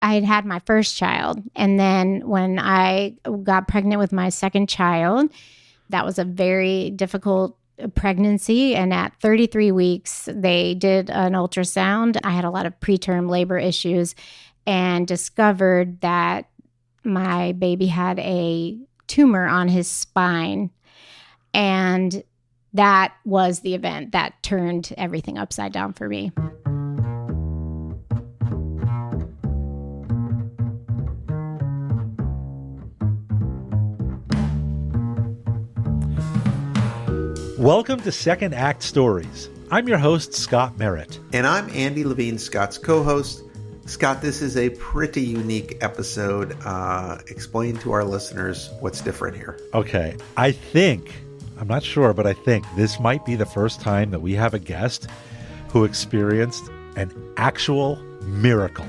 I had had my first child. And then when I got pregnant with my second child, that was a very difficult pregnancy. And at 33 weeks, they did an ultrasound. I had a lot of preterm labor issues and discovered that my baby had a tumor on his spine. And that was the event that turned everything upside down for me. Welcome to Second Act Stories. I'm your host, Scott Merritt. And I'm Andy Levine, Scott's co-host. Scott, this is a pretty unique episode. Explain to our listeners what's different here. Okay, I'm not sure, but I think this might be the first time that we have a guest who experienced an actual miracle.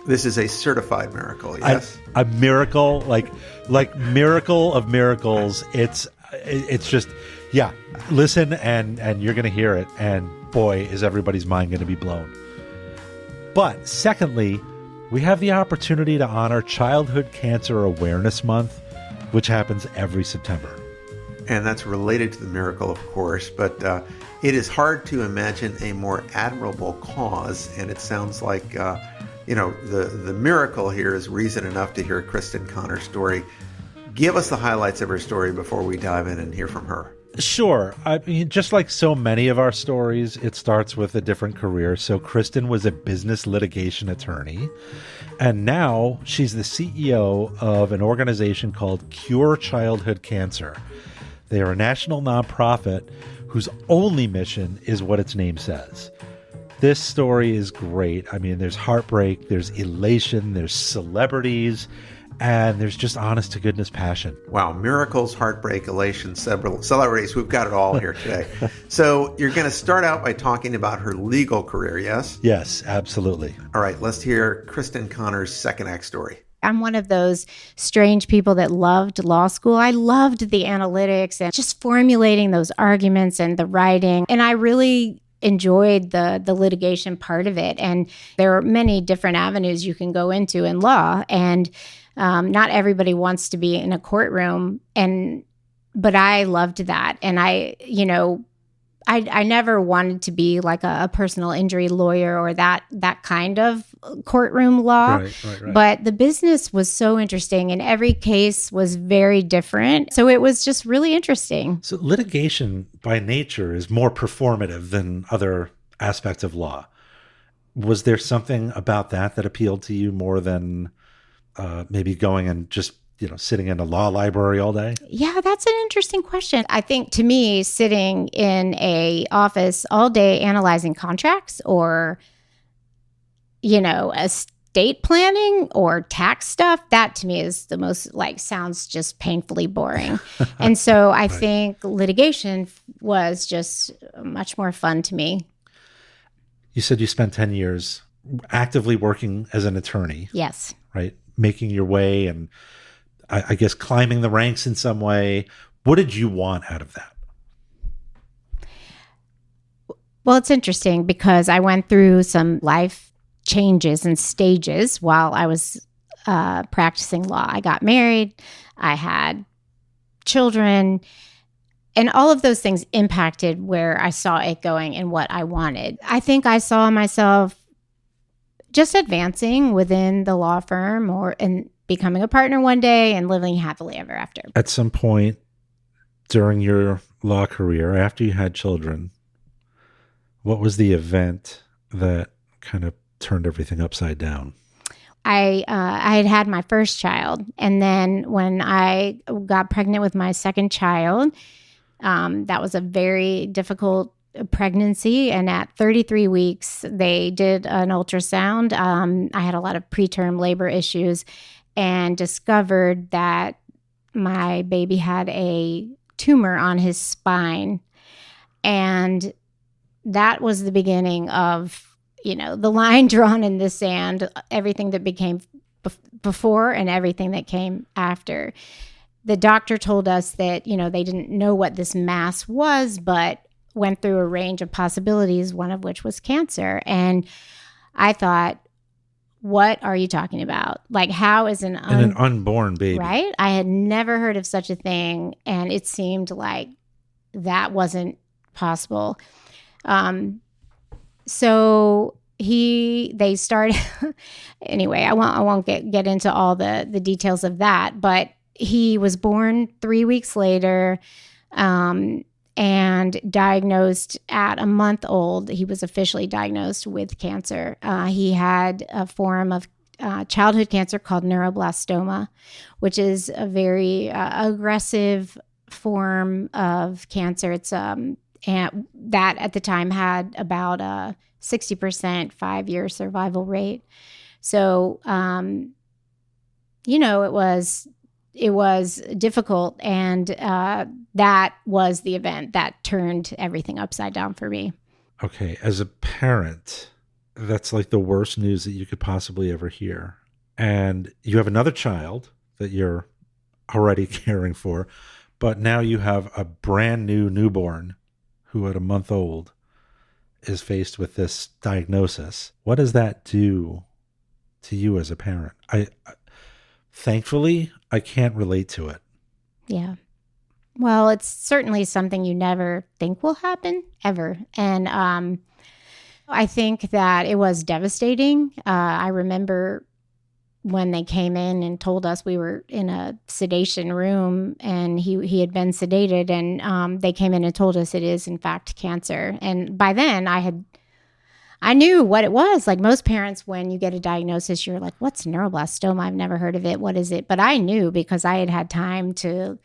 This is a certified miracle, yes? A miracle, like miracle of miracles. It's just, yeah, listen and you're going to hear it. And boy, is everybody's mind going to be blown. But secondly, we have the opportunity to honor Childhood Cancer Awareness Month, which happens every September. And that's related to the miracle, of course, but it is hard to imagine a more admirable cause. And it sounds like, the miracle here is reason enough to hear Kristin Connor's story. Give us the highlights of her story before we dive in and hear from her. Sure. I mean, just like so many of our stories, it starts with a different career. So Kristin was a business litigation attorney, and now she's the CEO of an organization called Cure Childhood Cancer. They are a national nonprofit whose only mission is what its name says. This story is great. I mean, there's heartbreak, there's elation, there's celebrities, and there's just honest to goodness passion. Wow. Miracles, heartbreak, elation, several celebrities. We've got it all here today. So you're going to start out by talking about her legal career, yes? Yes, absolutely. All right. Let's hear Kristin Connor's second act story. I'm one of those strange people that loved law school. I loved the analytics and just formulating those arguments and the writing. And I really enjoyed the litigation part of it. And there are many different avenues you can go into in law. And not everybody wants to be in a courtroom, but I loved that. And I never wanted to be like a personal injury lawyer or that kind of courtroom law. Right. But the business was so interesting and every case was very different. So it was just really interesting. So litigation by nature is more performative than other aspects of law. Was there something about that appealed to you more than maybe going and just, sitting in a law library all day? Yeah, that's an interesting question. I think to me, sitting in a office all day analyzing contracts or, estate planning or tax stuff, that to me is the most sounds just painfully boring. And so I think litigation was just much more fun to me. You said you spent 10 years actively working as an attorney. Yes. Right? Making your way and I guess climbing the ranks in some way. What did you want out of that? Well, it's interesting because I went through some life changes and stages while I was practicing law. I got married, I had children, and all of those things impacted where I saw it going and what I wanted. I think I saw myself just advancing within the law firm and becoming a partner one day and living happily ever after. At some point during your law career, after you had children, what was the event that kind of turned everything upside down? I had had my first child. And then when I got pregnant with my second child, that was a very difficult pregnancy. And at 33 weeks, they did an ultrasound. I had a lot of preterm labor issues and discovered that my baby had a tumor on his spine. And that was the beginning of, the line drawn in the sand, everything that became before and everything that came after. The doctor told us that, they didn't know what this mass was, but went through a range of possibilities, one of which was cancer. And I thought, what are you talking about? Like, how is an unborn baby? Right? I had never heard of such a thing, and it seemed like that wasn't possible. So they started anyway. I won't get into all the details of that, but he was born 3 weeks later, and diagnosed at a month old. He was officially diagnosed with cancer. He had a form of childhood cancer called neuroblastoma, which is a very aggressive form of cancer. It's and that at the time had about a 60% 5-year survival rate. So, it was difficult, and that was the event that turned everything upside down for me. Okay, as a parent, that's like the worst news that you could possibly ever hear. And you have another child that you're already caring for, but now you have a brand new newborn who at a month old is faced with this diagnosis. What does that do to you as a parent? Thankfully, I can't relate to it. Yeah. Well, it's certainly something you never think will happen, ever. And I think that it was devastating. I remember when they came in and told us we were in a sedation room, and he had been sedated, and they came in and told us it is, in fact, cancer. And by then, I knew what it was. Like most parents, when you get a diagnosis, you're like, what's neuroblastoma? I've never heard of it. What is it? But I knew because I had time to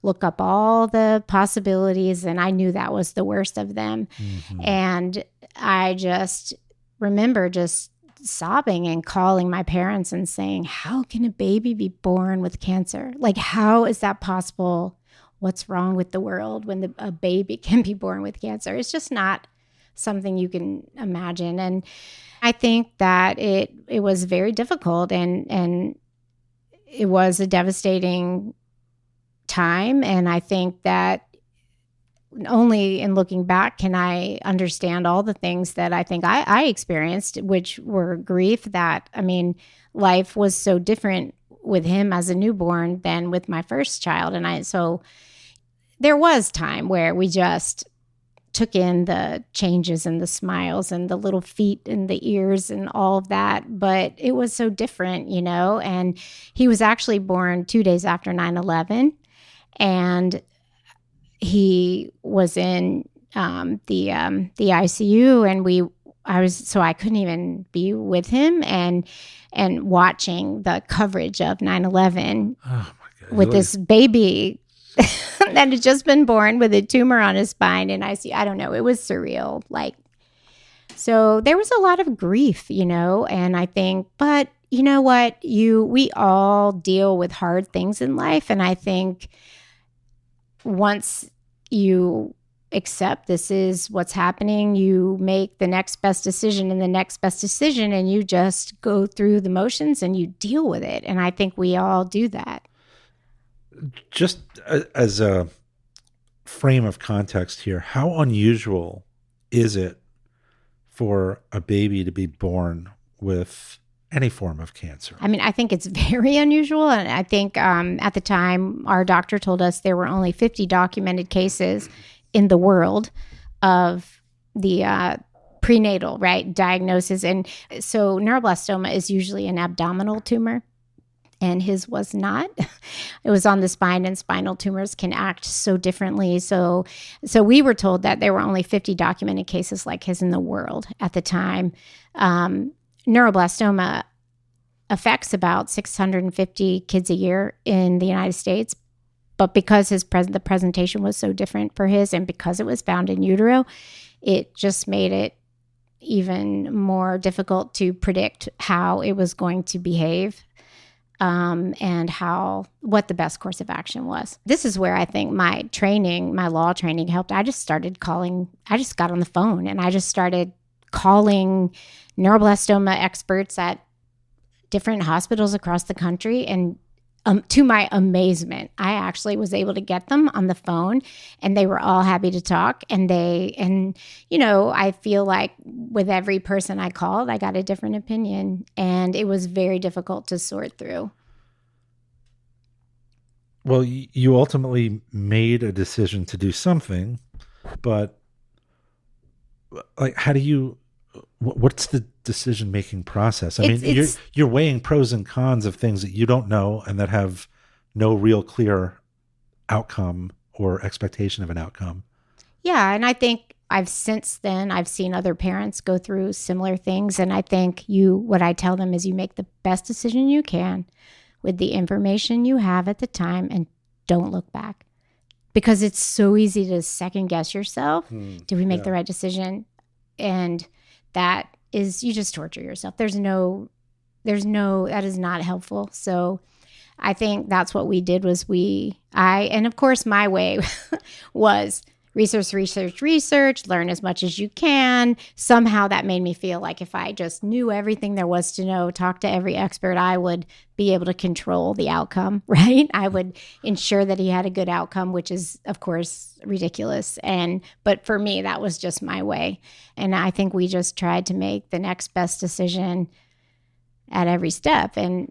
look up all the possibilities, and I knew that was the worst of them. Mm-hmm. And I just remember just sobbing and calling my parents and saying, how can a baby be born with cancer? Like, how is that possible? What's wrong with the world when a baby can be born with cancer? It's just not something you can imagine. And I think that it was very difficult, and it was a devastating time. And I think that only in looking back can I understand all the things that I think I experienced, which were grief. That, I mean, life was so different with him as a newborn than with my first child. And so there was time where we just took in the changes and the smiles and the little feet and the ears and all of that. But it was so different, and he was actually born 2 days after 9/11. And he was in the ICU, and so I couldn't even be with him and watching the coverage of 9/11 with this baby that had just been born with a tumor on his spine in ICU. I don't know. It was surreal. So there was a lot of grief, and I think, but you know what? We all deal with hard things in life. And I think once you accept this is what's happening, you make the next best decision and the next best decision, and you just go through the motions and you deal with it. And I think we all do that. Just as a frame of context here, how unusual is it for a baby to be born with any form of cancer? I mean, I think it's very unusual. And I think at the time, our doctor told us there were only 50 documented cases in the world of the prenatal, diagnosis. And so neuroblastoma is usually an abdominal tumor, and his was not. It was on the spine, and spinal tumors can act so differently. So we were told that there were only 50 documented cases like his in the world at the time. Neuroblastoma affects about 650 kids a year in the United States. But because the presentation was so different for his, and because it was found in utero, it just made it even more difficult to predict how it was going to behave, and what the best course of action was. This is where I think my law training helped. I just got on the phone and I just started calling neuroblastoma experts at different hospitals across the country and to my amazement, I actually was able to get them on the phone, and they were all happy to talk. And I feel like with every person I called, I got a different opinion, and it was very difficult to sort through. Well, you ultimately made a decision to do something, but like, how do you? What's the decision-making process? I mean, you're weighing pros and cons of things that you don't know and that have no real clear outcome or expectation of an outcome. Yeah, and I think I've seen other parents go through similar things, and I think what I tell them is you make the best decision you can with the information you have at the time, and don't look back, because it's so easy to second guess yourself. Did we make the right decision? And that is, you just torture yourself. That is not helpful. So I think that's what we did was and of course my way was research, learn as much as you can. Somehow that made me feel like if I just knew everything there was to know, talk to every expert, I would be able to control the outcome, right? I would ensure that he had a good outcome, which is, of course, ridiculous. But for me, that was just my way. And I think we just tried to make the next best decision at every step. And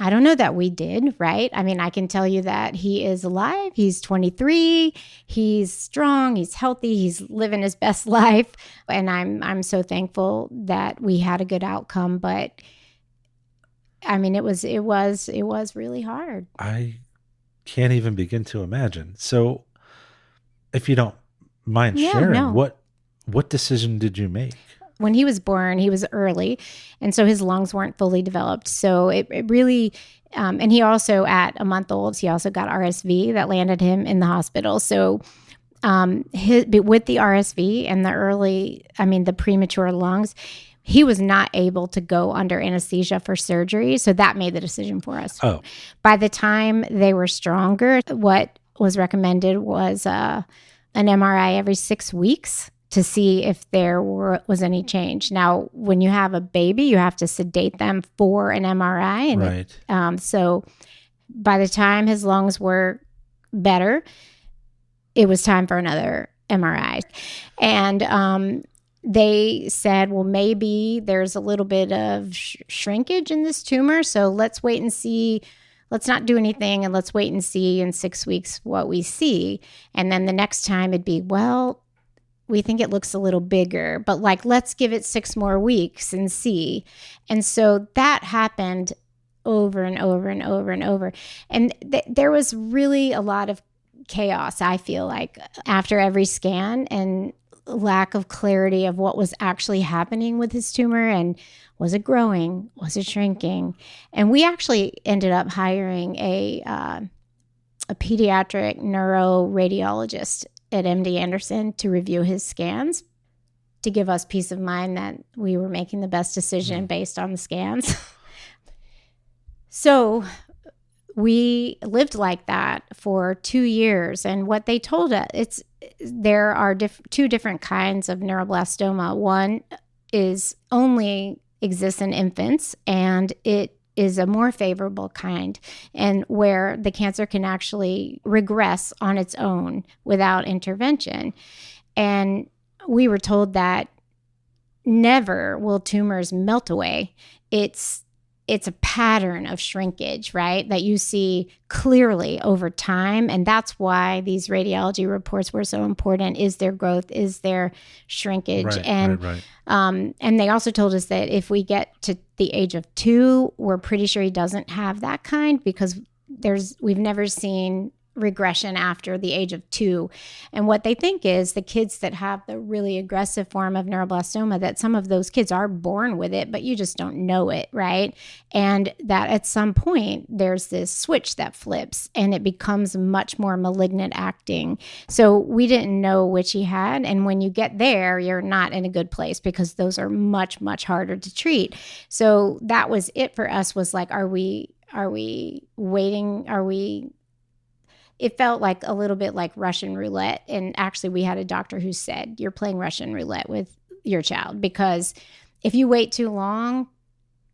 I don't know that we did, right? I mean, I can tell you that he is alive. He's 23. He's strong. He's healthy. He's living his best life. And I'm so thankful that we had a good outcome. But I mean, it was really hard. I can't even begin to imagine. So if you don't mind sharing, what decision did you make? When he was born, he was early, and so his lungs weren't fully developed. So it really, and he also, at a month old, he also got RSV that landed him in the hospital. So with the RSV and the premature lungs, he was not able to go under anesthesia for surgery. So that made the decision for us. Oh. By the time they were stronger, what was recommended was an MRI every 6 weeks to see if there was any change. Now, when you have a baby, you have to sedate them for an MRI. And right. So by the time his lungs were better, it was time for another MRI. And they said, well, maybe there's a little bit of shrinkage in this tumor. So let's wait and see. Let's not do anything, and let's wait and see in 6 weeks what we see. And then the next time it'd be, well, we think it looks a little bigger, but let's give it 6 more weeks and see. And so that happened over and over and over and over. And there was really a lot of chaos, I feel like, after every scan, and lack of clarity of what was actually happening with his tumor, and was it growing? Was it shrinking? And we actually ended up hiring a pediatric neuroradiologist at MD Anderson to review his scans, to give us peace of mind that we were making the best decision based on the scans. So we lived like that for 2 years. And what they told us, there are 2 different kinds of neuroblastoma. One is only exists in infants, and it is a more favorable kind, and where the cancer can actually regress on its own without intervention. And we were told that never will tumors melt away. It's a pattern of shrinkage, right, that you see clearly over time. And that's why these radiology reports were so important. Is there growth? Is there shrinkage? Right. And they also told us that if we get to the age of 2, we're pretty sure he doesn't have that kind, because we've never seen regression after the age of 2. And what they think is the kids that have the really aggressive form of neuroblastoma, that some of those kids are born with it, but you just don't know it, right? And that at some point there's this switch that flips and it becomes much more malignant acting. So we didn't know which he had. And when you get there, you're not in a good place, because those are much, much harder to treat. So that was it for us, was like, are we waiting? It felt like a little bit like Russian roulette. And actually, we had a doctor who said, you're playing Russian roulette with your child, because if you wait too long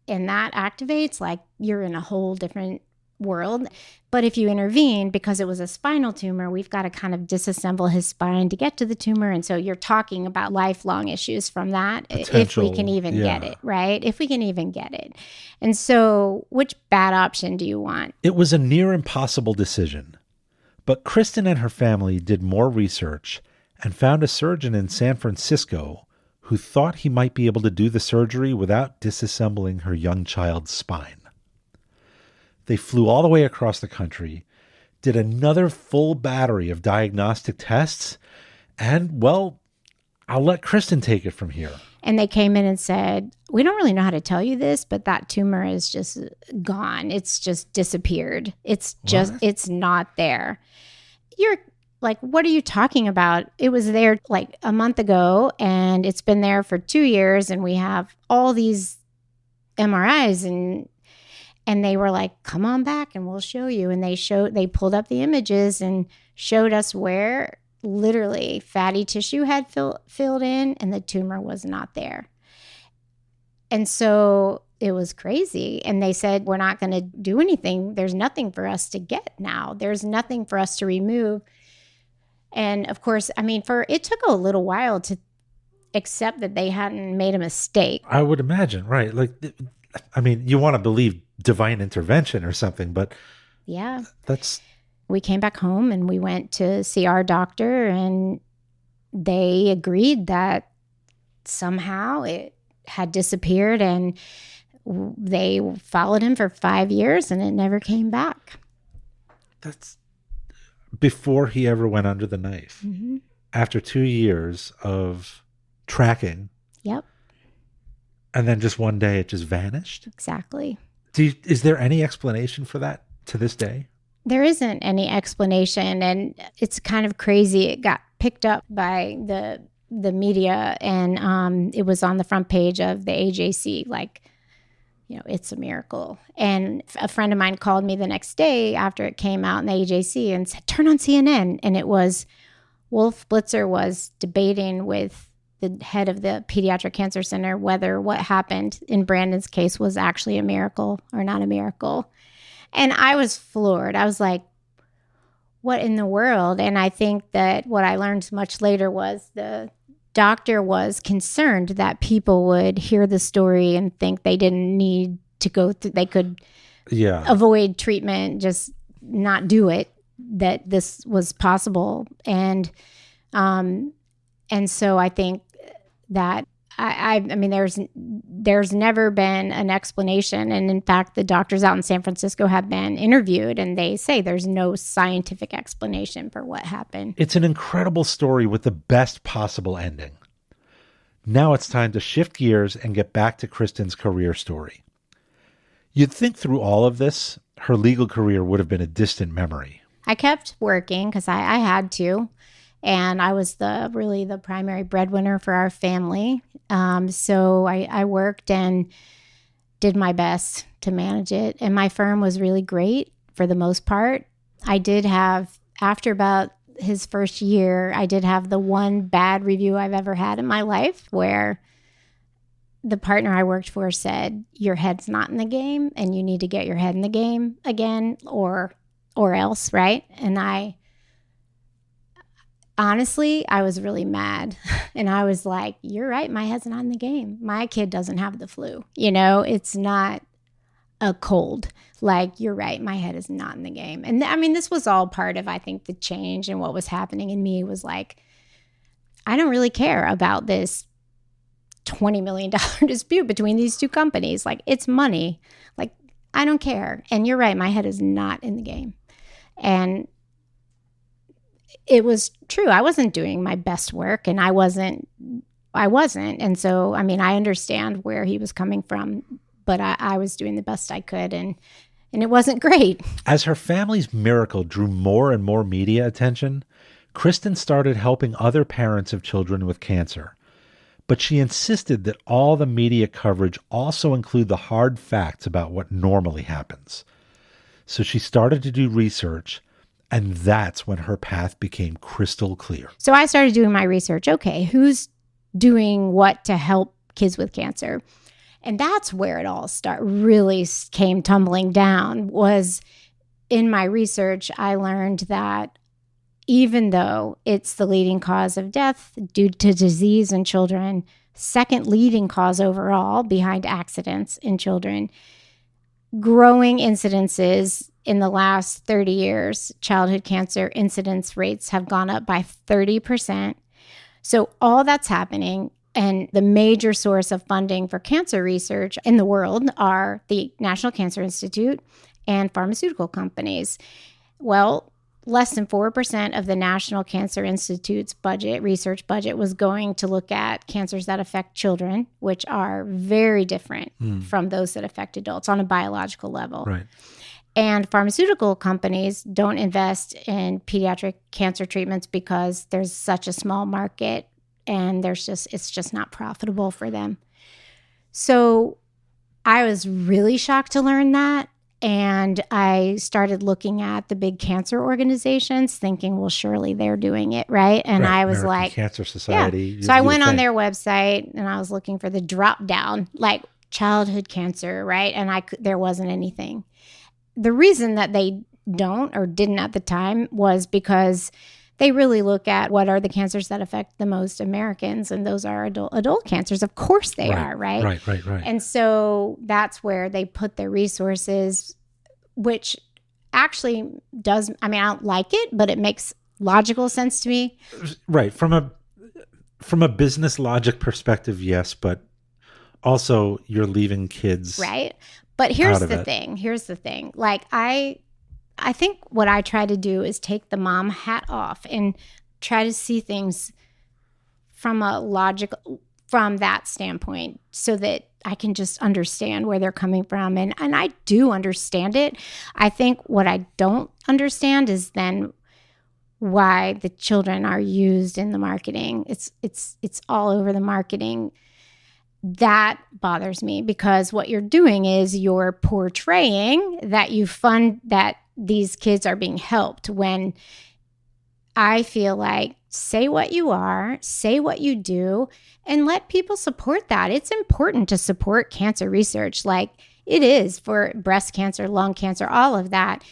and that activates, you're in a whole different world. But if you intervene, because it was a spinal tumor, we've got to kind of disassemble his spine to get to the tumor. And so you're talking about lifelong issues from that, if we can even get it, right? If we can even get it. And so which bad option do you want? It was a near impossible decision. But Kristin and her family did more research and found a surgeon in San Francisco who thought he might be able to do the surgery without disassembling her young child's spine. They flew all the way across the country, did another full battery of diagnostic tests, and, well, I'll let Kristin take it from here. And they came in and said, we don't really know how to tell you this, but that tumor is just gone. It's just disappeared. It's not there. You're like, what are you talking about? It was there like a month ago, and it's been there for 2 years, and we have all these MRIs, and they were like, come on back and we'll show you. And they pulled up the images and showed us where literally fatty tissue had filled in and the tumor was not there. And so it was crazy. And they said, we're not going to do anything. There's nothing for us to get now. There's nothing for us to remove. And of course, I mean, it took a little while to accept that they hadn't made a mistake. I would imagine, right? Like, I mean, you want to believe divine intervention or something, but yeah, we came back home and we went to see our doctor, and they agreed that somehow it had disappeared, and they followed him for 5 years and it never came back. That's before he ever went under the knife. Mm-hmm. After 2 years of tracking. Yep. And then just one day it just vanished? Exactly. Is there any explanation for that to this day? There isn't any explanation, and it's kind of crazy. It got picked up by the media, and it was on the front page of the AJC, like, you know, it's a miracle. And a friend of mine called me the next day after it came out in the AJC and said, turn on CNN. And it was Wolf Blitzer was debating with the head of the Pediatric Cancer Center whether what happened in Brandon's case was actually a miracle or not a miracle. And I was floored. I was like, what in the world? And I think that what I learned much later was the doctor was concerned that people would hear the story and think they didn't need to go through, they could avoid treatment, just not do it, that this was possible. And so I think that I mean, there's never been an explanation. And in fact, the doctors out in San Francisco have been interviewed, and they say there's no scientific explanation for what happened. It's an incredible story with the best possible ending. Now it's time to shift gears and get back to Kristin's career story. You'd think through all of this, her legal career would have been a distant memory. I kept working because I had to. And I was really the primary breadwinner for our family. So I worked and did my best to manage it. And my firm was really great for the most part. I did have, after about his first year, I did have the one bad review I've ever had in my life, where the partner I worked for said, your head's not in the game and you need to get your head in the game again or else, right? And honestly, I was really mad. And I was like, you're right, my head's not in the game. My kid doesn't have the flu. You know, it's not a cold. Like, you're right, my head is not in the game. And I mean, this was all part of, I think, the change, and what was happening in me was like, I don't really care about this $20 million dispute between these two companies. Like, it's money. Like, I don't care. And you're right, my head is not in the game. And it was true. I wasn't doing my best work, and I wasn't. And so, I mean, I understand where he was coming from, but I was doing the best I could, and it wasn't great. As her family's miracle drew more and more media attention, Kristin started helping other parents of children with cancer. But she insisted that all the media coverage also include the hard facts about what normally happens. So she started to do research, and that's when her path became crystal clear. So I started doing my research. Okay, who's doing what to help kids with cancer? And that's where it all really came tumbling down, was in my research, I learned that even though it's the leading cause of death due to disease in children, second leading cause overall behind accidents in children, growing incidences in the last 30 years, childhood cancer incidence rates have gone up by 30%. So all that's happening, and the major source of funding for cancer research in the world are the National Cancer Institute and pharmaceutical companies. Well, less than 4% of the National Cancer Institute's budget, research budget, was going to look at cancers that affect children, which are very different from those that affect adults on a biological level. Right. And pharmaceutical companies don't invest in pediatric cancer treatments because there's such a small market and it's just not profitable for them. So I was really shocked to learn that. And I started looking at the big cancer organizations thinking, well, surely they're doing it, right? And I was American like, Cancer Society. Yeah. So I went on their website and I was looking for the drop down, like childhood cancer, right? And there wasn't anything. The reason that they don't or didn't at the time was because they really look at what are the cancers that affect the most Americans, and those are adult cancers. Of course they are, right? Right. And so that's where they put their resources, which actually does, I mean, I don't like it, but it makes logical sense to me. Right. From a business logic perspective, yes, but also you're leaving kids. Right. But here's the thing. Like I think what I try to do is take the mom hat off and try to see things from that standpoint so that I can just understand where they're coming from. And I do understand it. I think what I don't understand is then why the children are used in the marketing. It's all over the marketing. That bothers me because what you're doing is you're portraying that you fund that these kids are being helped, when I feel like say what you are, say what you do, and let people support that. It's important to support cancer research like it is for breast cancer, lung cancer, all of that.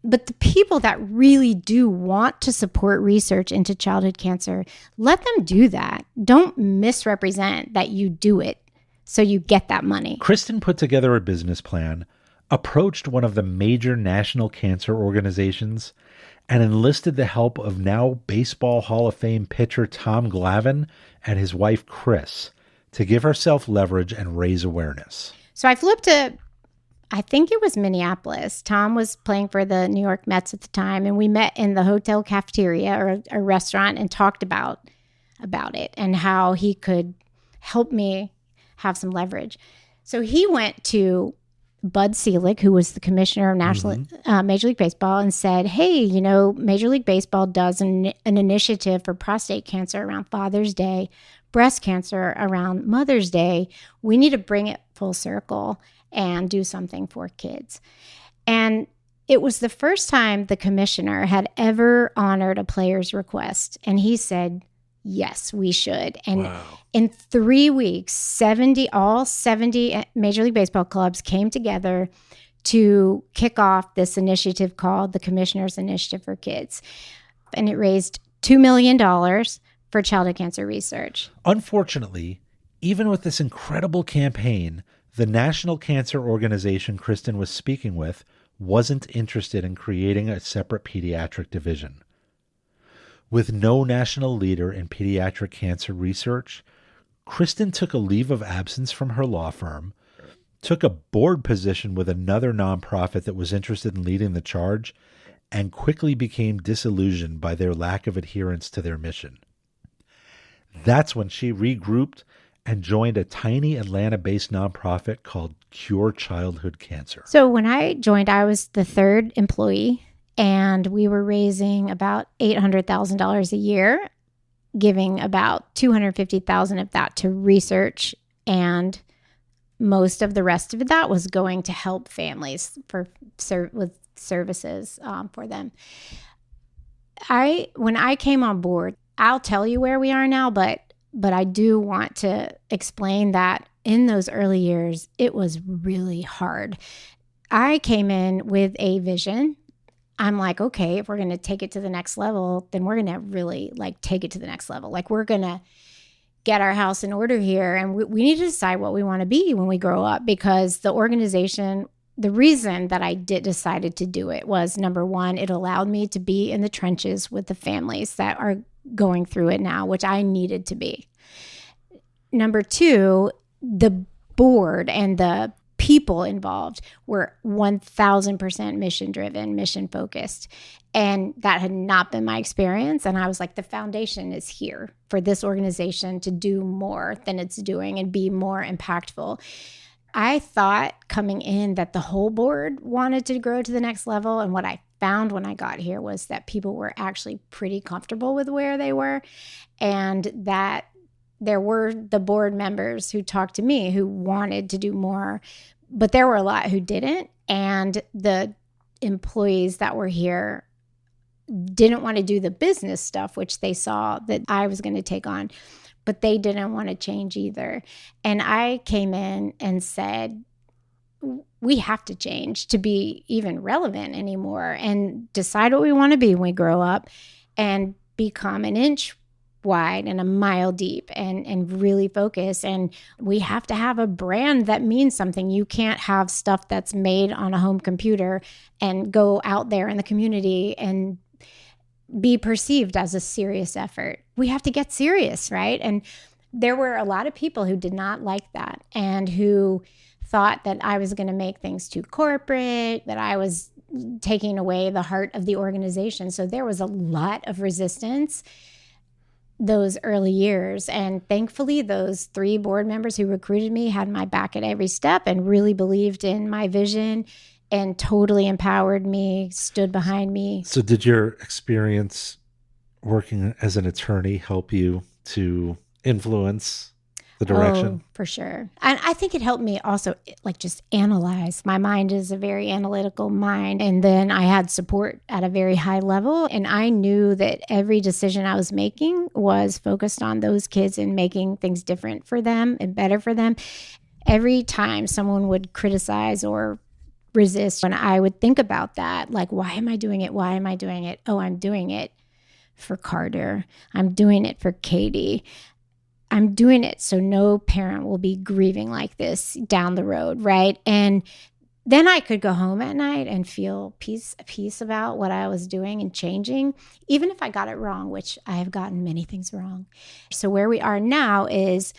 But the people that really do want to support research into childhood cancer, let them do that. Don't misrepresent that you do it so you get that money. Kristin put together a business plan, approached one of the major national cancer organizations, and enlisted the help of now Baseball Hall of Fame pitcher Tom Glavine and his wife Chris to give herself leverage and raise awareness. So I flew up to, I think it was Minneapolis. Tom was playing for the New York Mets at the time, and we met in the hotel cafeteria or a restaurant and talked about it and how he could help me have some leverage. So he went to Bud Selig, who was the commissioner of Major League Baseball, and said, hey, Major League Baseball does an initiative for prostate cancer around Father's Day, breast cancer around Mother's Day. We need to bring it full circle and do something for kids. And it was the first time the commissioner had ever honored a player's request. And he said, yes, we should. And in 3 weeks, all 70 Major League Baseball clubs came together to kick off this initiative called the Commissioner's Initiative for Kids. And it raised $2 million for childhood cancer research. Unfortunately, even with this incredible campaign, the National Cancer Organization Kristin was speaking with wasn't interested in creating a separate pediatric division. With no national leader in pediatric cancer research, Kristin took a leave of absence from her law firm, took a board position with another nonprofit that was interested in leading the charge, and quickly became disillusioned by their lack of adherence to their mission. That's when she regrouped and joined a tiny Atlanta-based nonprofit called Cure Childhood Cancer. So when I joined, I was the third employee, and we were raising about $800,000 a year, giving about $250,000 of that to research, and most of the rest of that was going to help families with services for them. When I came on board, I'll tell you where we are now, but I do want to explain that in those early years, it was really hard. I came in with a vision. I'm like, okay, if we're going to take it to the next level, then we're going to really like take it to the next level. Like we're going to get our house in order here. And we need to decide what we want to be when we grow up, because the organization, the reason that I decided to do it was, number one, it allowed me to be in the trenches with the families that are going through it now, which I needed to be. Number two, the board and the people involved were 1,000% mission driven, mission focused. And that had not been my experience. And I was like, the foundation is here for this organization to do more than it's doing and be more impactful. I thought coming in that the whole board wanted to grow to the next level. And what I found when I got here was that people were actually pretty comfortable with where they were, and that there were the board members who talked to me who wanted to do more, but there were a lot who didn't. And the employees that were here didn't want to do the business stuff, which they saw that I was going to take on, but they didn't want to change either. And I came in and said, we have to change to be even relevant anymore, and decide what we want to be when we grow up and become an inch wide and a mile deep and really focus. And we have to have a brand that means something. You can't have stuff that's made on a home computer and go out there in the community and be perceived as a serious effort. We have to get serious, right? And there were a lot of people who did not like that and who thought that I was going to make things too corporate, that I was taking away the heart of the organization. So there was a lot of resistance those early years. And thankfully, those 3 board members who recruited me had my back at every step and really believed in my vision and totally empowered me, stood behind me. So did your experience working as an attorney help you to influence the direction? Oh, for sure. And I think it helped me also like just analyze. My mind is a very analytical mind. And then I had support at a very high level. And I knew that every decision I was making was focused on those kids and making things different for them and better for them. Every time someone would criticize or resist, when I would think about that, like, why am I doing it? Why am I doing it? Oh, I'm doing it for Carter. I'm doing it for Katie. I'm doing it so no parent will be grieving like this down the road, right? And then I could go home at night and feel peace about what I was doing and changing, even if I got it wrong, which I have gotten many things wrong. So where we are now is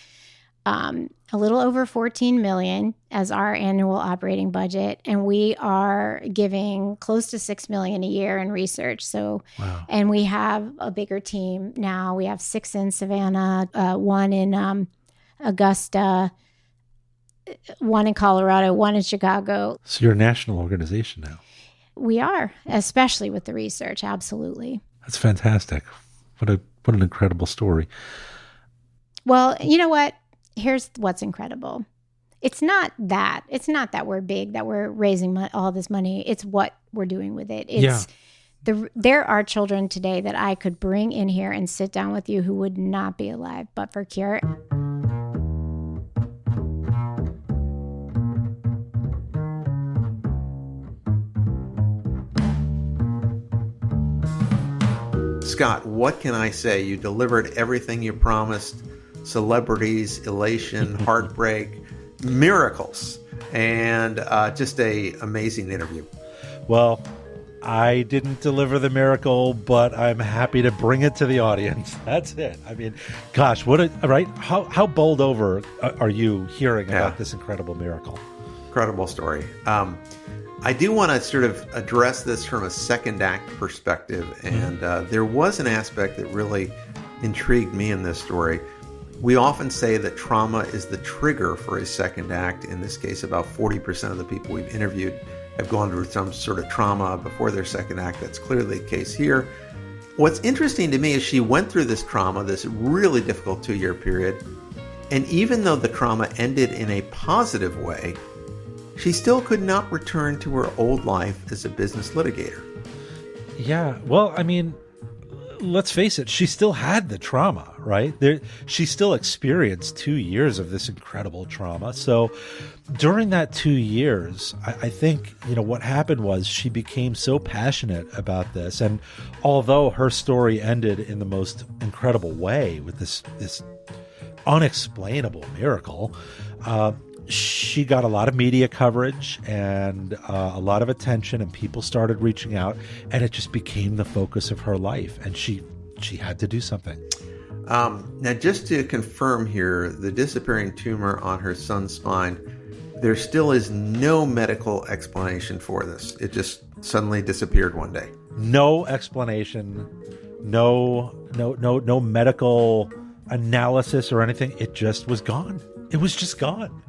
a little over 14 million as our annual operating budget, and we are giving close to 6 million a year in research. So, wow. And we have a bigger team now. We have 6 in Savannah, 1 in Augusta, 1 in Colorado, 1 in Chicago. So you're a national organization now. We are, especially with the research. Absolutely. That's fantastic. What an incredible story. Well, you know what? Here's what's incredible. It's not that we're big, that we're raising all this money. It's what we're doing with it. There are children today that I could bring in here and sit down with you who would not be alive but for Cure. Scott, what can I say? You delivered everything you promised. Celebrities, elation, heartbreak, miracles, and just a amazing interview. Well, I didn't deliver the miracle, but I'm happy to bring it to the audience. That's it. I mean, gosh, right? How bowled over are you hearing about this incredible miracle? Incredible story. I do want to sort of address this from a second act perspective, and there was an aspect that really intrigued me in this story. We often say that trauma is the trigger for a second act. In this case, about 40% of the people we've interviewed have gone through some sort of trauma before their second act. That's clearly the case here. What's interesting to me is she went through this trauma, this really difficult 2-year period, and even though the trauma ended in a positive way, she still could not return to her old life as a business litigator. Yeah, well, I mean, let's face it, she still had the trauma, right? She still experienced 2 years of this incredible trauma. So during that 2 years, I think, what happened was she became so passionate about this. And although her story ended in the most incredible way with this unexplainable miracle, she got a lot of media coverage and a lot of attention, and people started reaching out, and it just became the focus of her life, and she had to do something. Now, just to confirm here, the disappearing tumor on her son's spine, there still is no medical explanation for this. It just suddenly disappeared one day. No explanation, no medical analysis or anything. It just was gone. It was just gone.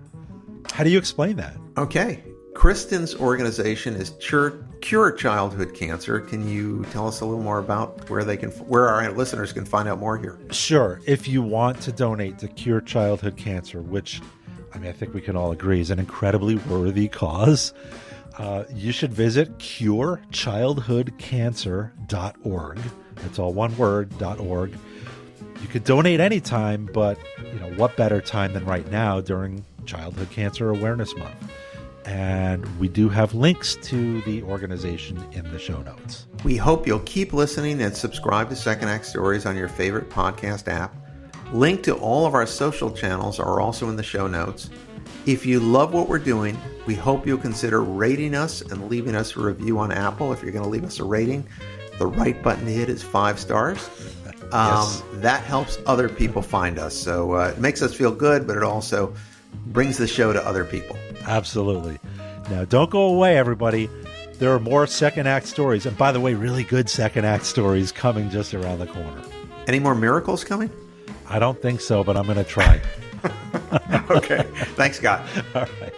How do you explain that? Okay. Kristin's organization is Cure Childhood Cancer. Can you tell us a little more about where our listeners can find out more here? Sure. If you want to donate to Cure Childhood Cancer, which I think we can all agree is an incredibly worthy cause, you should visit curechildhoodcancer.org. That's all one word, .org. You could donate anytime, but what better time than right now during Childhood Cancer Awareness Month. And we do have links to the organization in the show notes. We hope you'll keep listening and subscribe to Second Act Stories on your favorite podcast app. Link to all of our social channels are also in the show notes. If you love what we're doing, we hope you'll consider rating us and leaving us a review on Apple. If you're going to leave us a rating, the right button to hit is 5 stars. Yes. That helps other people find us. So it makes us feel good, but it also brings the show to other people. Absolutely. Now, don't go away, everybody. There are more Second Act Stories. And by the way, really good Second Act Stories coming just around the corner. Any more miracles coming? I don't think so, but I'm going to try. Okay. Thanks, Scott. All right.